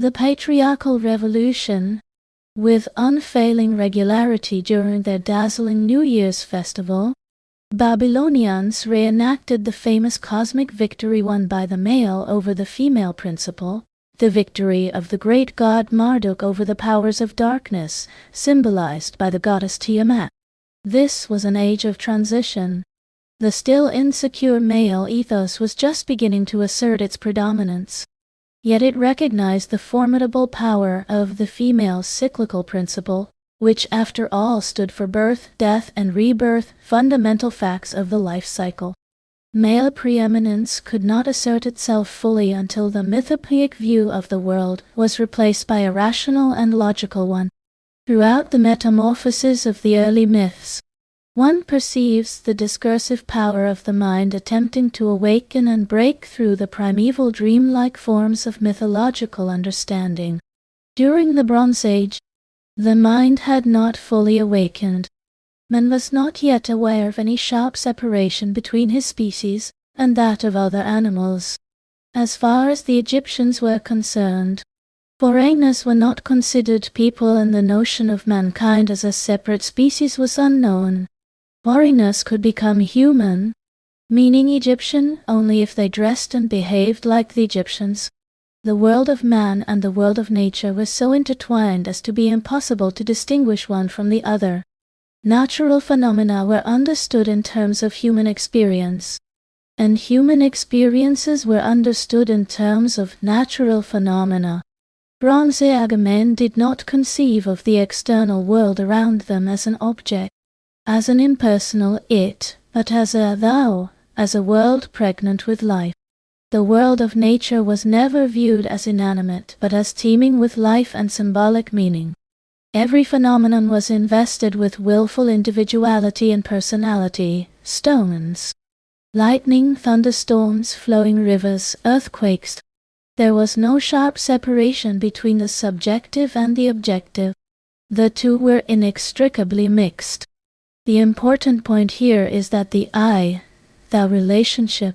The patriarchal revolution, with unfailing regularity during their dazzling New Year's festival, Babylonians reenacted the famous cosmic victory won by the male over the female principle, the victory of the great god Marduk over the powers of darkness, symbolized by the goddess Tiamat. This was an age of transition. The still insecure male ethos was just beginning to assert its predominance. Yet it recognized the formidable power of the female cyclical principle, which after all stood for birth, death, and rebirth, fundamental facts of the life cycle. Male preeminence could not assert itself fully until the mythopoeic view of the world was replaced by a rational and logical one. Throughout the metamorphoses of the early myths, one perceives the discursive power of the mind attempting to awaken and break through the primeval dreamlike forms of mythological understanding. During the Bronze Age, the mind had not fully awakened. Man was not yet aware of any sharp separation between his species and that of other animals. As far as the Egyptians were concerned, foreigners were not considered people, and the notion of mankind as a separate species was unknown. Foreigners could become human, meaning Egyptian, only if they dressed and behaved like the Egyptians. The world of man and the world of nature were so intertwined as to be impossible to distinguish one from the other. Natural phenomena were understood in terms of human experience, and human experiences were understood in terms of natural phenomena. Bronze Age men did not conceive of the external world around them as an object, as an impersonal it, but as a thou, as a world pregnant with life. The world of nature was never viewed as inanimate, but as teeming with life and symbolic meaning. Every phenomenon was invested with willful individuality and personality: stones, lightning, thunderstorms, flowing rivers, earthquakes. There was no sharp separation between the subjective and the objective. The two were inextricably mixed. The important point here is that the I-thou relationship,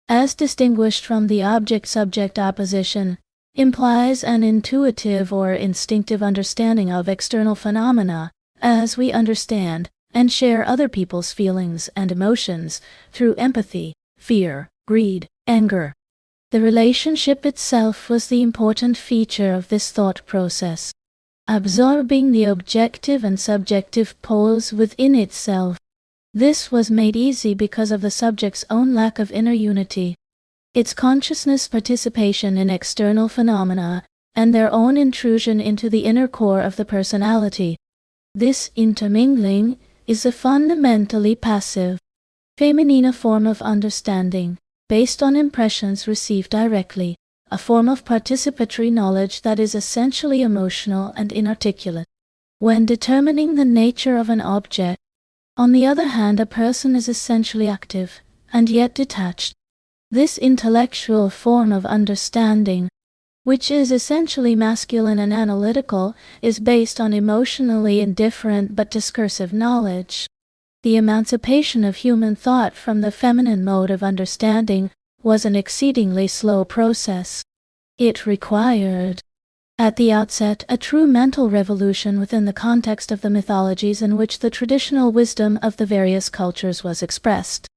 as distinguished from the object-subject opposition, implies an intuitive or instinctive understanding of external phenomena, as we understand and share other people's feelings and emotions through empathy, fear, greed, anger. The relationship itself was the important feature of this thought process, absorbing the objective and subjective poles within itself. This was made easy because of the subject's own lack of inner unity, its consciousness participation in external phenomena, and their own intrusion into the inner core of the personality. This intermingling is a fundamentally passive, feminine form of understanding, based on impressions received directly, a form of participatory knowledge that is essentially emotional and inarticulate. When determining the nature of an object, on the other hand, a person is essentially active, and yet detached. This intellectual form of understanding, which is essentially masculine and analytical, is based on emotionally indifferent but discursive knowledge. The emancipation of human thought from the feminine mode of understanding was an exceedingly slow process. It required, at the outset, a true mental revolution within the context of the mythologies in which the traditional wisdom of the various cultures was expressed.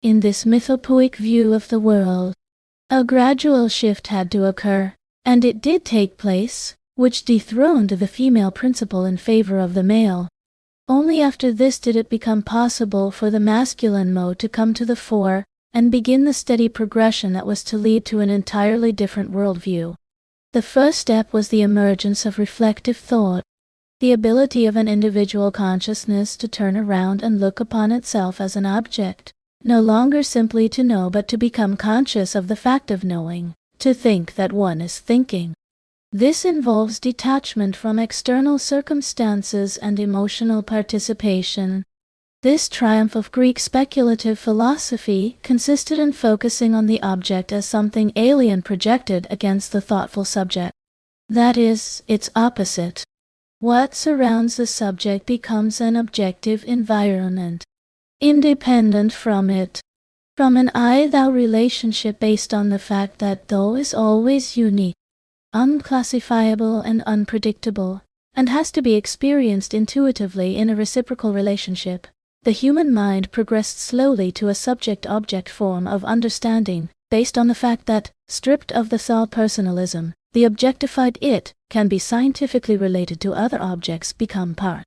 In this mythopoeic view of the world, a gradual shift had to occur, and it did take place, which dethroned the female principle in favor of the male. Only after this did it become possible for the masculine mode to come to the fore and begin the steady progression that was to lead to an entirely different worldview. The first step was the emergence of reflective thought, the ability of an individual consciousness to turn around and look upon itself as an object, no longer simply to know but to become conscious of the fact of knowing, to think that one is thinking. This involves detachment from external circumstances and emotional participation. This triumph of Greek speculative philosophy consisted in focusing on the object as something alien projected against the thoughtful subject. That is, its opposite. What surrounds the subject becomes an objective environment, independent from it, from an I-thou relationship based on the fact that thou is always unique. unclassifiable and unpredictable, and has to be experienced intuitively in a reciprocal relationship. The human mind progressed slowly to a subject-object form of understanding, based on the fact that, stripped of the thought personalism, the objectified it can be scientifically related to other objects, become part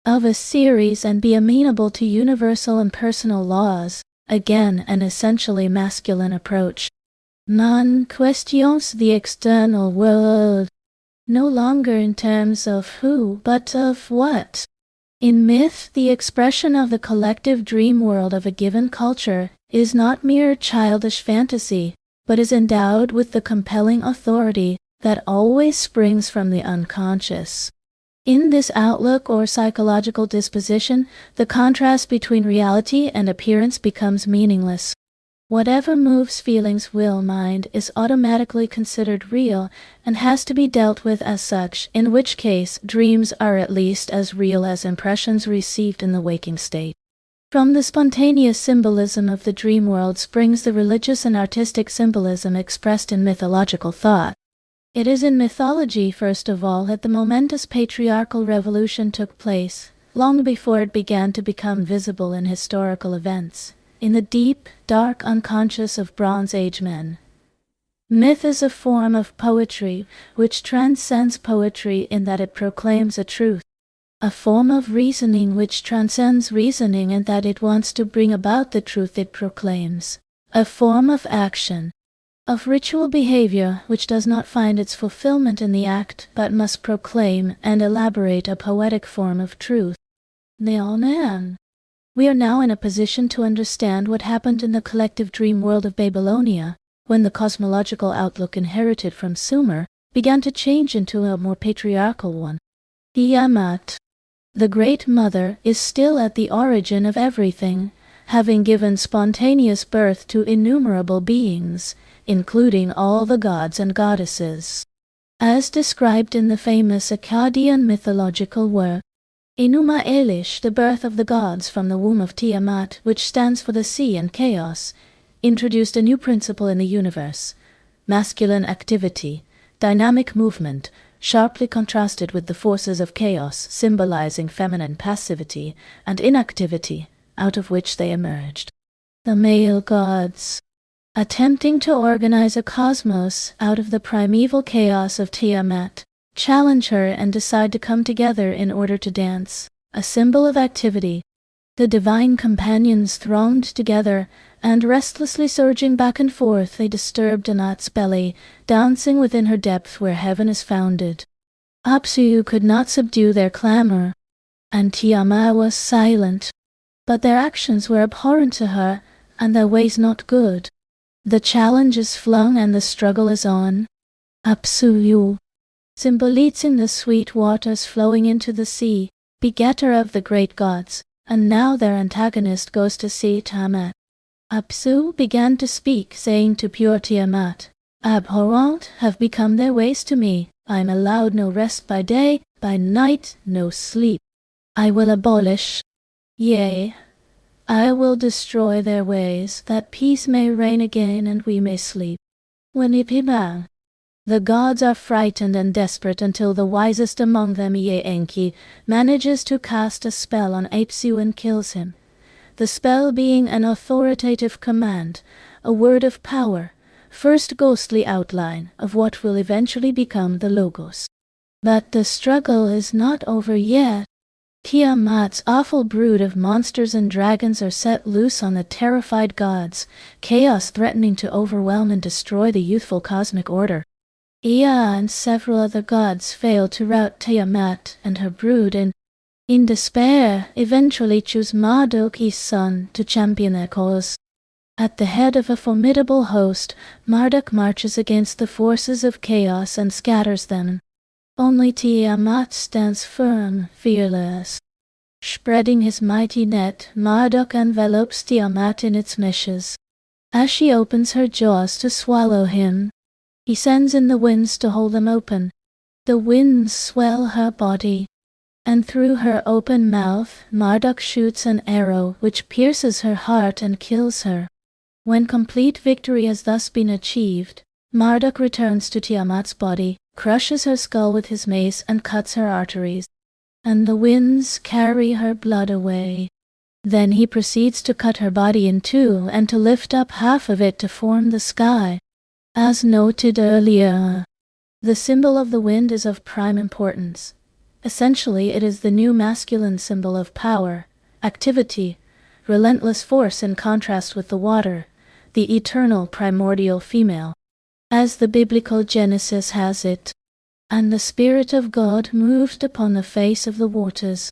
of a series and be amenable to universal and personal laws, again an essentially masculine approach. None questions the external world, no longer in terms of who, but of what. In myth, the expression of the collective dream world of a given culture is not mere childish fantasy, but is endowed with the compelling authority that always springs from the unconscious. In this outlook or psychological disposition, the contrast between reality and appearance becomes meaningless. Whatever moves feelings, will, mind is automatically considered real and has to be dealt with as such, in which case dreams are at least as real as impressions received in the waking state. From the spontaneous symbolism of the dream world springs the religious and artistic symbolism expressed in mythological thought. It is in mythology, first of all, that the momentous patriarchal revolution took place, long before it began to become visible in historical events, in the deep, dark unconscious of Bronze Age men. Myth is a form of poetry which transcends poetry in that it proclaims a truth, a form of reasoning which transcends reasoning in that it wants to bring about the truth it proclaims, a form of action, of ritual behavior which does not find its fulfillment in the act but must proclaim and elaborate a poetic form of truth. Neonan. We are now in a position to understand what happened in the collective dream world of Babylonia, when the cosmological outlook inherited from Sumer began to change into a more patriarchal one. Tiamat, the Great Mother, is still at the origin of everything, having given spontaneous birth to innumerable beings, including all the gods and goddesses. As described in the famous Akkadian mythological work, Enuma Elish, the birth of the gods from the womb of Tiamat, which stands for the sea and chaos, introduced a new principle in the universe: masculine activity, dynamic movement, sharply contrasted with the forces of chaos, symbolizing feminine passivity and inactivity, out of which they emerged. The male gods, attempting to organize a cosmos out of the primeval chaos of Tiamat, challenge her and decide to come together in order to dance, a symbol of activity. The divine companions thronged together, and restlessly surging back and forth they disturbed Anat's belly, dancing within her depth where heaven is founded. Apsu could not subdue their clamor, and Tiamat was silent, but their actions were abhorrent to her, and their ways not good. The challenge is flung and the struggle is on. Apsu, symbolizing the sweet waters flowing into the sea, begetter of the great gods, and now their antagonist goes to see Tiamat. Apsu began to speak, saying to pure Tiamat, "Abhorrent have become their ways to me. I am allowed no rest by day, by night no sleep. I will abolish, yea, I will destroy their ways, that peace may reign again and we may sleep." When Ipibang, the gods are frightened and desperate until the wisest among them, Ie Enki, manages to cast a spell on Apsu and kills him. The spell being an authoritative command, a word of power, first ghostly outline of what will eventually become the Logos. But the struggle is not over yet. Tiamat's awful brood of monsters and dragons are set loose on the terrified gods, chaos threatening to overwhelm and destroy the youthful cosmic order. Ea and several other gods fail to rout Tiamat and her brood and, in despair, eventually choose Marduk, his son, to champion their cause. At the head of a formidable host, Marduk marches against the forces of chaos and scatters them. Only Tiamat stands firm, fearless. Spreading his mighty net, Marduk envelopes Tiamat in its meshes. As she opens her jaws to swallow him, he sends in the winds to hold them open. The winds swell her body, and through her open mouth Marduk shoots an arrow which pierces her heart and kills her. When complete victory has thus been achieved, Marduk returns to Tiamat's body, crushes her skull with his mace and cuts her arteries, and the winds carry her blood away. Then he proceeds to cut her body in two and to lift up half of it to form the sky. As noted earlier, the symbol of the wind is of prime importance. Essentially, it is the new masculine symbol of power, activity, relentless force in contrast with the water, the eternal primordial female. As the biblical Genesis has it, "And the Spirit of God moved upon the face of the waters."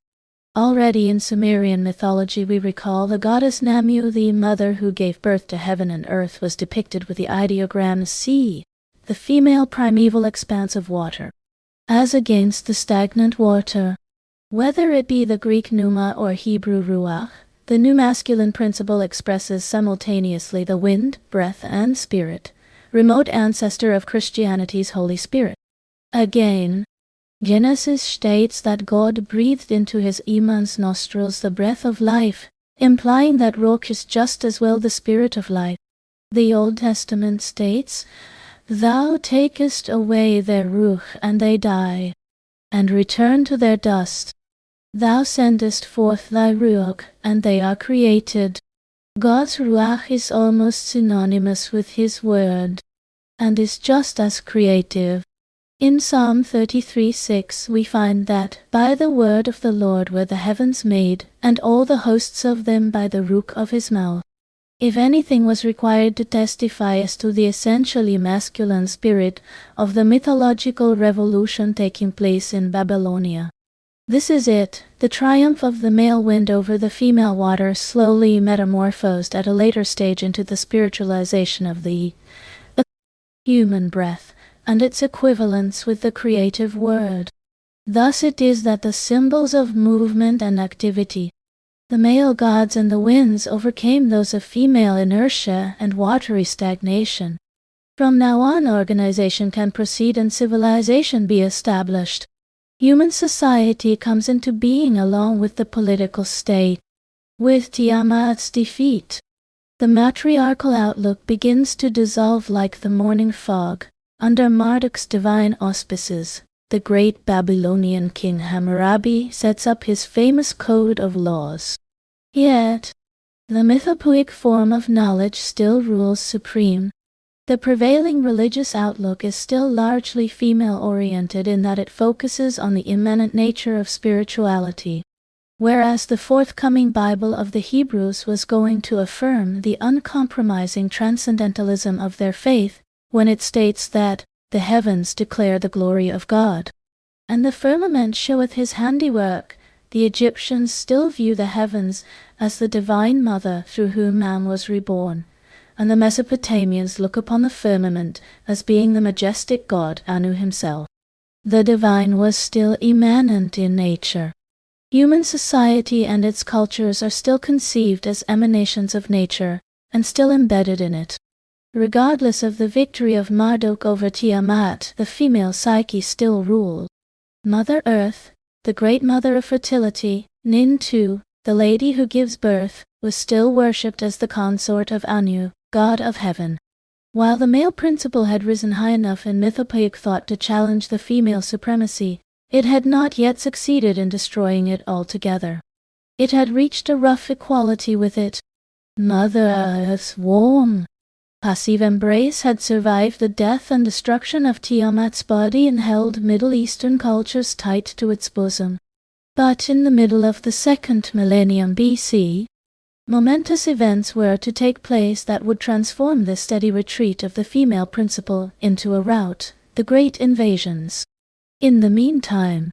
Already in Sumerian mythology we recall the goddess Namu, the mother who gave birth to heaven and earth, was depicted with the ideogram sea, the female primeval expanse of water, as against the stagnant water. Whether it be the Greek pneuma or Hebrew ruach, the new masculine principle expresses simultaneously the wind, breath, and spirit, remote ancestor of Christianity's Holy Spirit. Again, Genesis states that God breathed into his Iman's nostrils the breath of life, implying that Ruach is just as well the spirit of life. The Old Testament states, "Thou takest away their Ruach, and they die, and return to their dust. Thou sendest forth thy Ruach, and they are created." God's Ruach is almost synonymous with his word, and is just as creative. In Psalm 33:6 we find that, "By the word of the Lord were the heavens made, and all the hosts of them by the ruach of his mouth." If anything was required to testify as to the essentially masculine spirit of the mythological revolution taking place in Babylonia, this is it, the triumph of the male wind over the female water, slowly metamorphosed at a later stage into the spiritualization of the human breath and its equivalence with the creative word. Thus it is that the symbols of movement and activity, the male gods and the winds, overcame those of female inertia and watery stagnation. From now on, organization can proceed and civilization be established. Human society comes into being along with the political state. With Tiamat's defeat, the matriarchal outlook begins to dissolve like the morning fog. Under Marduk's divine auspices, the great Babylonian king Hammurabi sets up his famous code of laws. Yet, the mythopoeic form of knowledge still rules supreme. The prevailing religious outlook is still largely female-oriented in that it focuses on the immanent nature of spirituality, whereas the forthcoming Bible of the Hebrews was going to affirm the uncompromising transcendentalism of their faith when it states that the heavens declare the glory of God, and the firmament showeth his handiwork. The Egyptians still view the heavens as the divine mother through whom man was reborn, and the Mesopotamians look upon the firmament as being the majestic God Anu himself. The divine was still immanent in nature. Human society and its cultures are still conceived as emanations of nature and still embedded in it. Regardless of the victory of Marduk over Tiamat, the female psyche still ruled. Mother Earth, the great mother of fertility, Nintu, the lady who gives birth, was still worshipped as the consort of Anu, god of heaven. While the male principle had risen high enough in mythopoeic thought to challenge the female supremacy, it had not yet succeeded in destroying it altogether. It had reached a rough equality with it. Mother Earth's warm, passive embrace had survived the death and destruction of Tiamat's body and held Middle Eastern cultures tight to its bosom. But in the middle of the second millennium BC, momentous events were to take place that would transform the steady retreat of the female principle into a rout, the Great Invasions. In the meantime,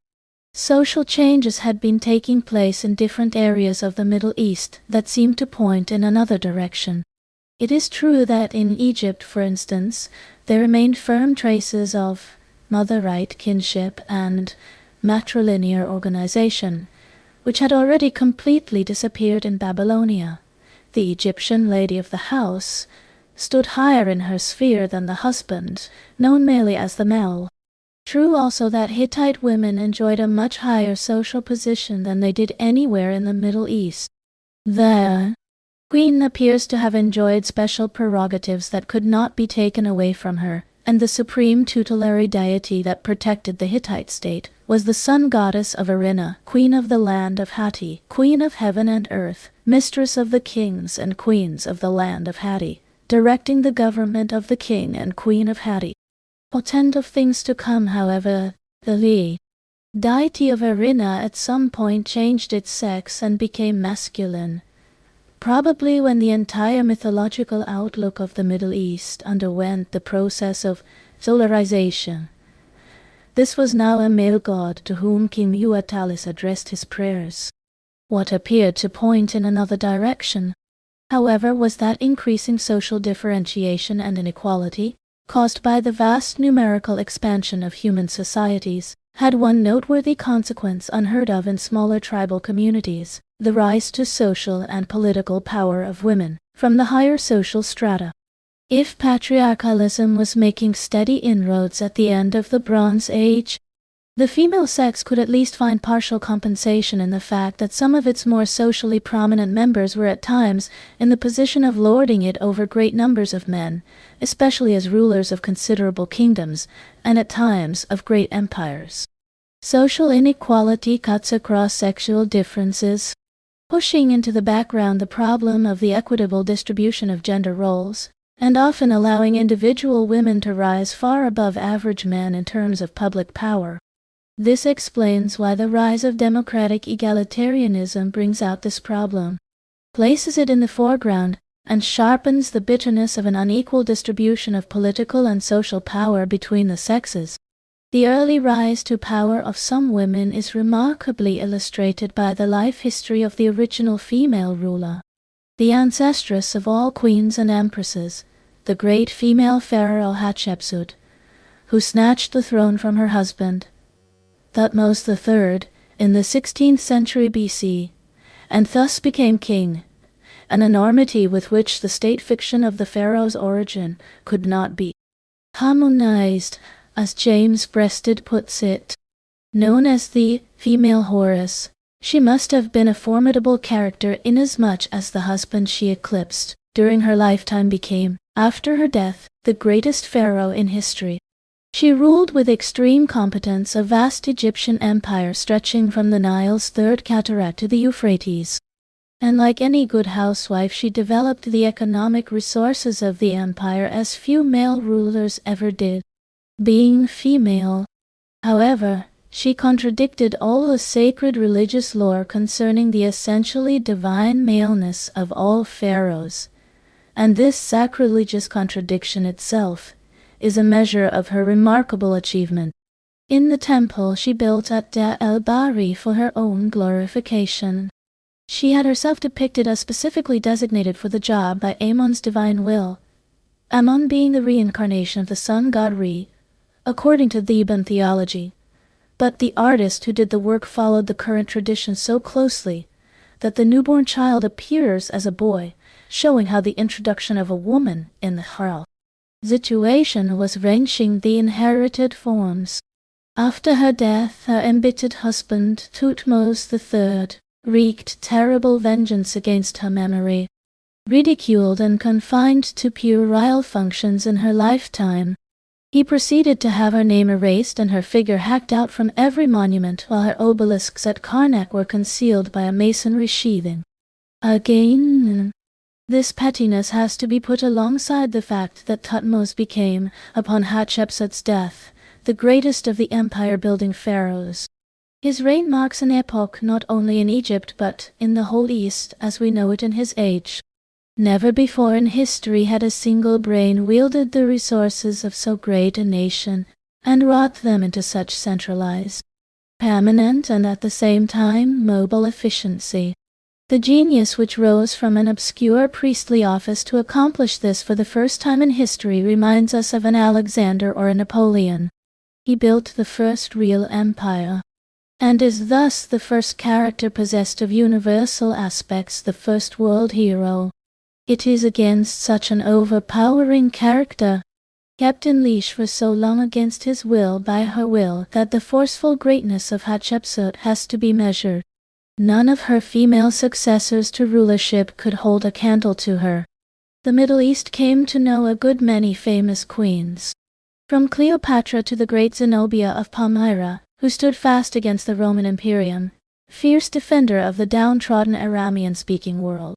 social changes had been taking place in different areas of the Middle East that seemed to point in another direction. It is true that in Egypt, for instance, there remained firm traces of mother-right kinship and matrilinear organization, which had already completely disappeared in Babylonia. The Egyptian lady of the house stood higher in her sphere than the husband, known merely as the Mel. True also that Hittite women enjoyed a much higher social position than they did anywhere in the Middle East. The queen appears to have enjoyed special prerogatives that could not be taken away from her, and the supreme tutelary deity that protected the Hittite state was the sun goddess of Irina, queen of the land of Hatti, queen of heaven and earth, mistress of the kings and queens of the land of Hatti, directing the government of the king and queen of Hatti. Portent of things to come, however, the deity of Irina at some point changed its sex and became masculine, probably when the entire mythological outlook of the Middle East underwent the process of solarization. This was now a male god to whom King Muatalis addressed his prayers. What appeared to point in another direction, however, was that increasing social differentiation and inequality, caused by the vast numerical expansion of human societies, had one noteworthy consequence unheard of in smaller tribal communities: the rise to social and political power of women from the higher social strata. If patriarchalism was making steady inroads at the end of the Bronze Age, the female sex could at least find partial compensation in the fact that some of its more socially prominent members were at times in the position of lording it over great numbers of men, especially as rulers of considerable kingdoms, and at times of great empires. Social inequality cuts across sexual differences, pushing into the background the problem of the equitable distribution of gender roles, and often allowing individual women to rise far above average men in terms of public power. This explains why the rise of democratic egalitarianism brings out this problem, places it in the foreground, and sharpens the bitterness of an unequal distribution of political and social power between the sexes. The early rise to power of some women is remarkably illustrated by the life history of the original female ruler, the ancestress of all queens and empresses, the great female pharaoh Hatshepsut, who snatched the throne from her husband, Thutmose III, in the 16th century BC, and thus became king, an enormity with which the state fiction of the pharaoh's origin could not be harmonized, as James Breasted puts it. Known as the female Horus, she must have been a formidable character inasmuch as the husband she eclipsed during her lifetime became, after her death, the greatest pharaoh in history. She ruled with extreme competence a vast Egyptian empire stretching from the Nile's third cataract to the Euphrates. And like any good housewife, she developed the economic resources of the empire as few male rulers ever did. Being female, however, she contradicted all the sacred religious lore concerning the essentially divine maleness of all pharaohs, and this sacrilegious contradiction itself is a measure of her remarkable achievement. In the temple she built at Da el-Bahri for her own glorification, she had herself depicted as specifically designated for the job by Amon's divine will, Amon being the reincarnation of the sun god Re, according to Theban theology. But the artist who did the work followed the current tradition so closely that the newborn child appears as a boy, showing how the introduction of a woman in the Haral situation was wrenching the inherited forms. After her death, her embittered husband, Thutmose III, wreaked terrible vengeance against her memory. Ridiculed and confined to puerile functions in her lifetime, he proceeded to have her name erased and her figure hacked out from every monument, while her obelisks at Karnak were concealed by a masonry sheathing. Again, this pettiness has to be put alongside the fact that Thutmose became, upon Hatshepsut's death, the greatest of the empire-building pharaohs. His reign marks an epoch not only in Egypt but in the whole East as we know it in his age. Never before in history had a single brain wielded the resources of so great a nation and wrought them into such centralized, permanent, and at the same time mobile efficiency. The genius which rose from an obscure priestly office to accomplish this for the first time in history reminds us of an Alexander or a Napoleon. He built the first real empire, and is thus the first character possessed of universal aspects, the first world hero. It is against such an overpowering character, kept in leash for so long against his will by her will, that the forceful greatness of Hatshepsut has to be measured. None of her female successors to rulership could hold a candle to her. The Middle East came to know a good many famous queens, From Cleopatra to the great Zenobia of Palmyra, who stood fast against the Roman Imperium, fierce defender of the downtrodden Aramean-speaking world.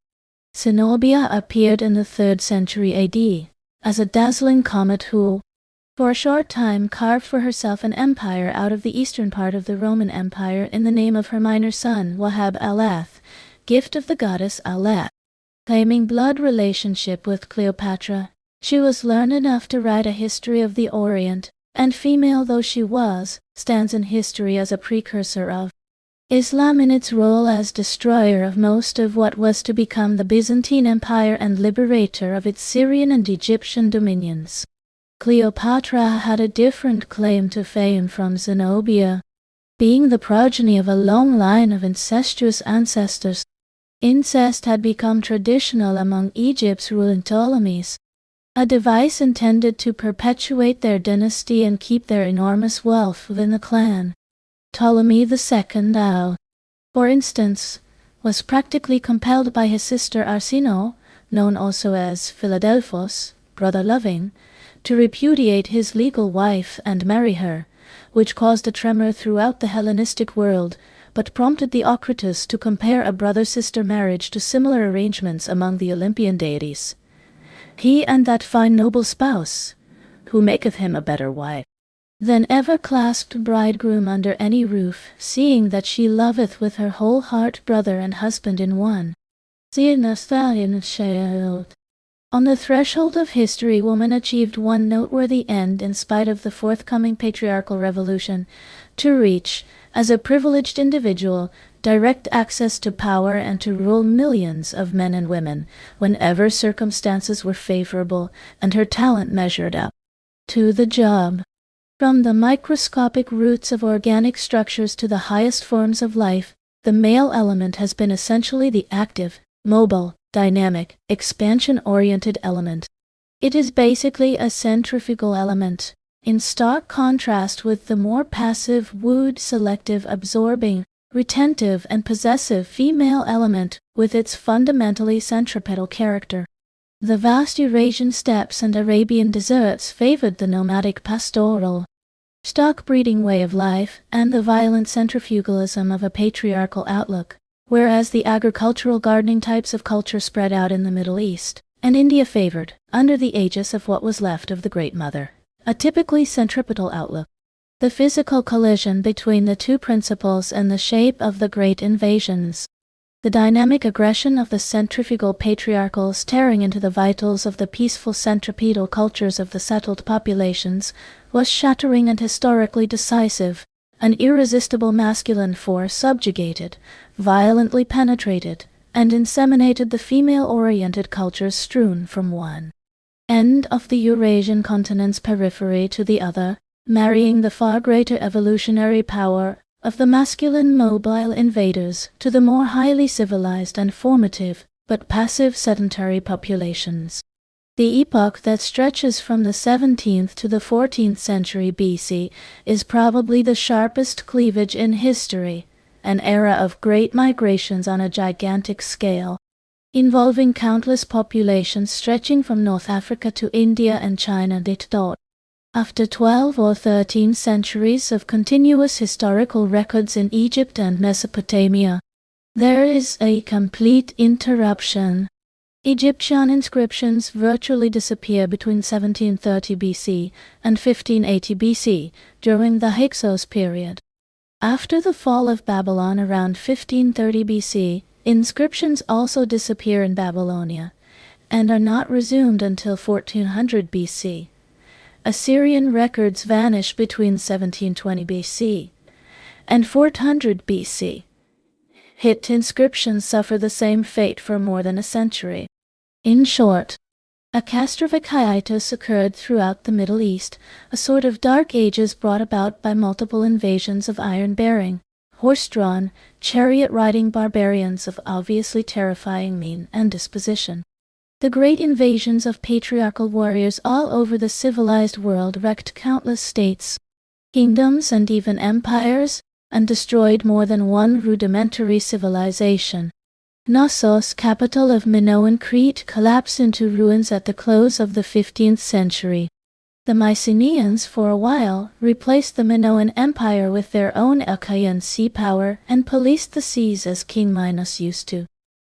Zenobia appeared in the 3rd century AD as a dazzling comet who, for a short time, carved for herself an empire out of the eastern part of the Roman Empire in the name of her minor son, Wahab al-Lath, gift of the goddess Alat. Claiming blood relationship with Cleopatra, she was learned enough to write a history of the Orient, and female though she was, stands in history as a precursor of Islam in its role as destroyer of most of what was to become the Byzantine Empire and liberator of its Syrian and Egyptian dominions. Cleopatra had a different claim to fame from Zenobia, being the progeny of a long line of incestuous ancestors. Incest had become traditional among Egypt's ruling Ptolemies, a device intended to perpetuate their dynasty and keep their enormous wealth within the clan. Ptolemy II, for instance, was practically compelled by his sister Arsinoe, known also as Philadelphos, brother-loving, to repudiate his legal wife and marry her, which caused a tremor throughout the Hellenistic world, but prompted Theocritus to compare a brother-sister marriage to similar arrangements among the Olympian deities. He and that fine noble spouse, who maketh him a better wife than ever clasped bridegroom under any roof, seeing that she loveth with her whole heart brother and husband in one. On the threshold of history, woman achieved one noteworthy end in spite of the forthcoming patriarchal revolution: to reach, as a privileged individual, direct access to power and to rule millions of men and women whenever circumstances were favorable and her talent measured up to the job. From the microscopic roots of organic structures to the highest forms of life, the male element has been essentially the active, mobile, dynamic, expansion-oriented element. It is basically a centrifugal element, in stark contrast with the more passive, wooed, selective, absorbing, retentive, and possessive female element with its fundamentally centripetal character. The vast Eurasian steppes and Arabian deserts favored the nomadic pastoral, stock-breeding way of life and the violent centrifugalism of a patriarchal outlook, whereas the agricultural gardening types of culture spread out in the Middle East, and India favored, under the aegis of what was left of the Great Mother, a typically centripetal outlook. The physical collision between the two principles and the shape of the great invasions, the dynamic aggression of the centrifugal patriarchals tearing into the vitals of the peaceful centripetal cultures of the settled populations, was shattering and historically decisive. An irresistible masculine force subjugated, violently penetrated, and inseminated the female-oriented cultures strewn from one end of the Eurasian continent's periphery to the other, marrying the far greater evolutionary power of the masculine mobile invaders to the more highly civilized and formative, but passive sedentary populations. The epoch that stretches from the 17th to the 14th century BC is probably the sharpest cleavage in history, an era of great migrations on a gigantic scale, involving countless populations stretching from North Africa to India and China. After 12 or 13 centuries of continuous historical records in Egypt and Mesopotamia, there is a complete interruption. Egyptian inscriptions virtually disappear between 1730 BC and 1580 BC during the Hyksos period. After the fall of Babylon around 1530 BC, inscriptions also disappear in Babylonia and are not resumed until 1400 BC. Assyrian records vanish between 1720 BC and 400 BC. Hittite inscriptions suffer the same fate for more than a century. In short, a catastrophic hiatus occurred throughout the Middle East, a sort of dark ages brought about by multiple invasions of iron-bearing, horse-drawn, chariot-riding barbarians of obviously terrifying mien and disposition. The great invasions of patriarchal warriors all over the civilized world wrecked countless states, kingdoms, and even empires, and destroyed more than one rudimentary civilization. Knossos, capital of Minoan Crete, collapsed into ruins at the close of the 15th century. The Mycenaeans for a while replaced the Minoan Empire with their own Achaean sea power and policed the seas as King Minos used to.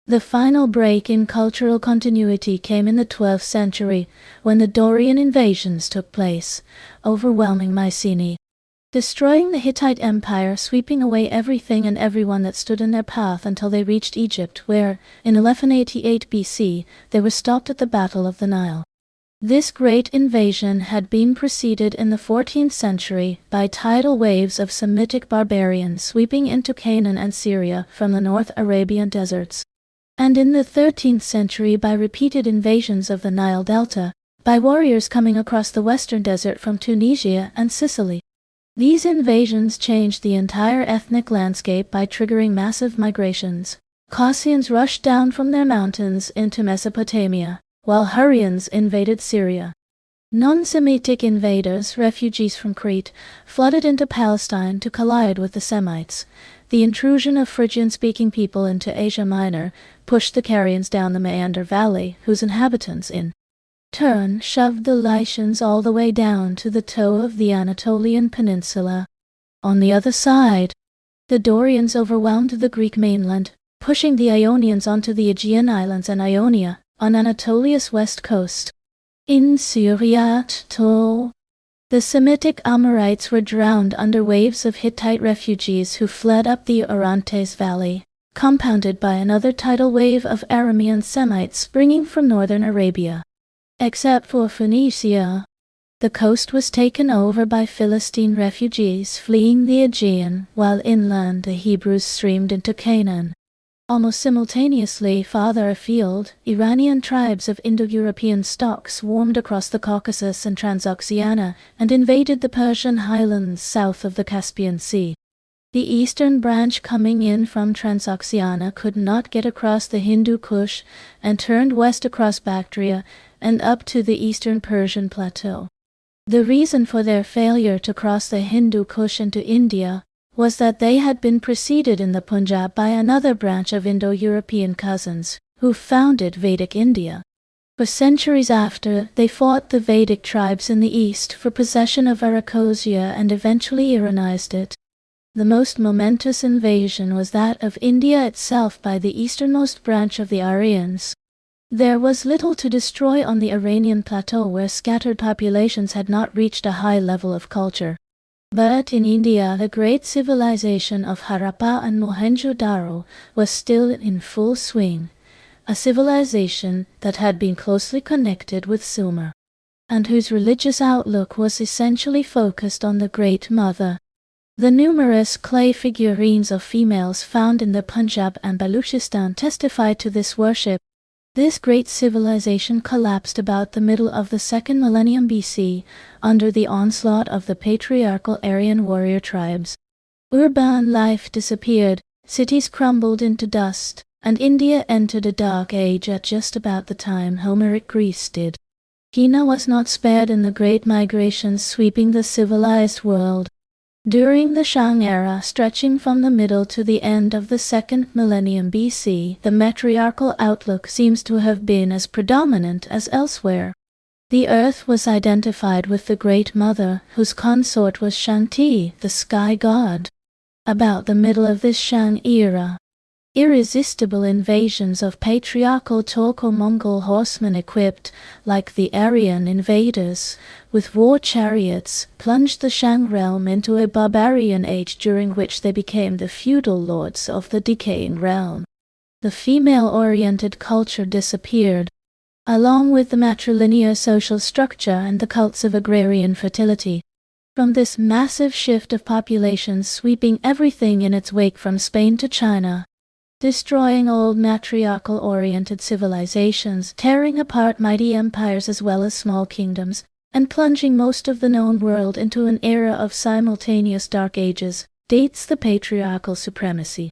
The final break in cultural continuity came in the 12th century, when the Dorian invasions took place, overwhelming Mycenae, destroying the Hittite Empire, sweeping away everything and everyone that stood in their path until they reached Egypt, where, in 1188 BC, they were stopped at the Battle of the Nile. This great invasion had been preceded in the 14th century by tidal waves of Semitic barbarians sweeping into Canaan and Syria from the North Arabian deserts, and in the 13th century by repeated invasions of the Nile Delta, by warriors coming across the western desert from Tunisia and Sicily. These invasions changed the entire ethnic landscape by triggering massive migrations. Caucasians rushed down from their mountains into Mesopotamia, while Hurrians invaded Syria. Non-Semitic invaders, refugees from Crete, flooded into Palestine to collide with the Semites. The intrusion of Phrygian-speaking people into Asia Minor pushed the Carians down the Meander Valley, whose inhabitants in turn shoved the Lycians all the way down to the toe of the Anatolian peninsula. On the other side, the Dorians overwhelmed the Greek mainland, pushing the Ionians onto the Aegean Islands and Ionia, on Anatolia's west coast. In Syria, the Semitic Amorites were drowned under waves of Hittite refugees who fled up the Orontes Valley, compounded by another tidal wave of Aramean Semites springing from northern Arabia. Except for Phoenicia, the coast was taken over by Philistine refugees fleeing the Aegean, while inland the Hebrews streamed into Canaan. Almost simultaneously, farther afield, Iranian tribes of Indo-European stock swarmed across the Caucasus and Transoxiana and invaded the Persian highlands south of the Caspian Sea. The eastern branch coming in from Transoxiana could not get across the Hindu Kush and turned west across Bactria and up to the eastern Persian plateau. The reason for their failure to cross the Hindu Kush into India was that they had been preceded in the Punjab by another branch of Indo-European cousins, who founded Vedic India. For centuries after, they fought the Vedic tribes in the east for possession of Arachosia and eventually Iranized it. The most momentous invasion was that of India itself by the easternmost branch of the Aryans. There was little to destroy on the Iranian plateau where scattered populations had not reached a high level of culture. But in India, the great civilization of Harappa and Mohenjo-Daro was still in full swing, a civilization that had been closely connected with Sumer, and whose religious outlook was essentially focused on the Great Mother. The numerous clay figurines of females found in the Punjab and Baluchistan testify to this worship. This great civilization collapsed about the middle of the 2nd millennium BC under the onslaught of the patriarchal Aryan warrior tribes. Urban life disappeared, cities crumbled into dust, and India entered a dark age at just about the time Homeric Greece did. China was not spared in the great migrations sweeping the civilized world. During the Shang era, stretching from the middle to the end of the 2nd millennium BC, the matriarchal outlook seems to have been as predominant as elsewhere. The earth was identified with the Great Mother, whose consort was Shanti, the sky god. About the middle of this Shang era, irresistible invasions of patriarchal Turco-Mongol horsemen equipped, like the Aryan invaders, with war chariots, plunged the Shang realm into a barbarian age during which they became the feudal lords of the decaying realm. The female-oriented culture disappeared, along with the matrilinear social structure and the cults of agrarian fertility. From this massive shift of populations sweeping everything in its wake from Spain to China, destroying old matriarchal-oriented civilizations, tearing apart mighty empires as well as small kingdoms, and plunging most of the known world into an era of simultaneous dark ages, dates the patriarchal supremacy.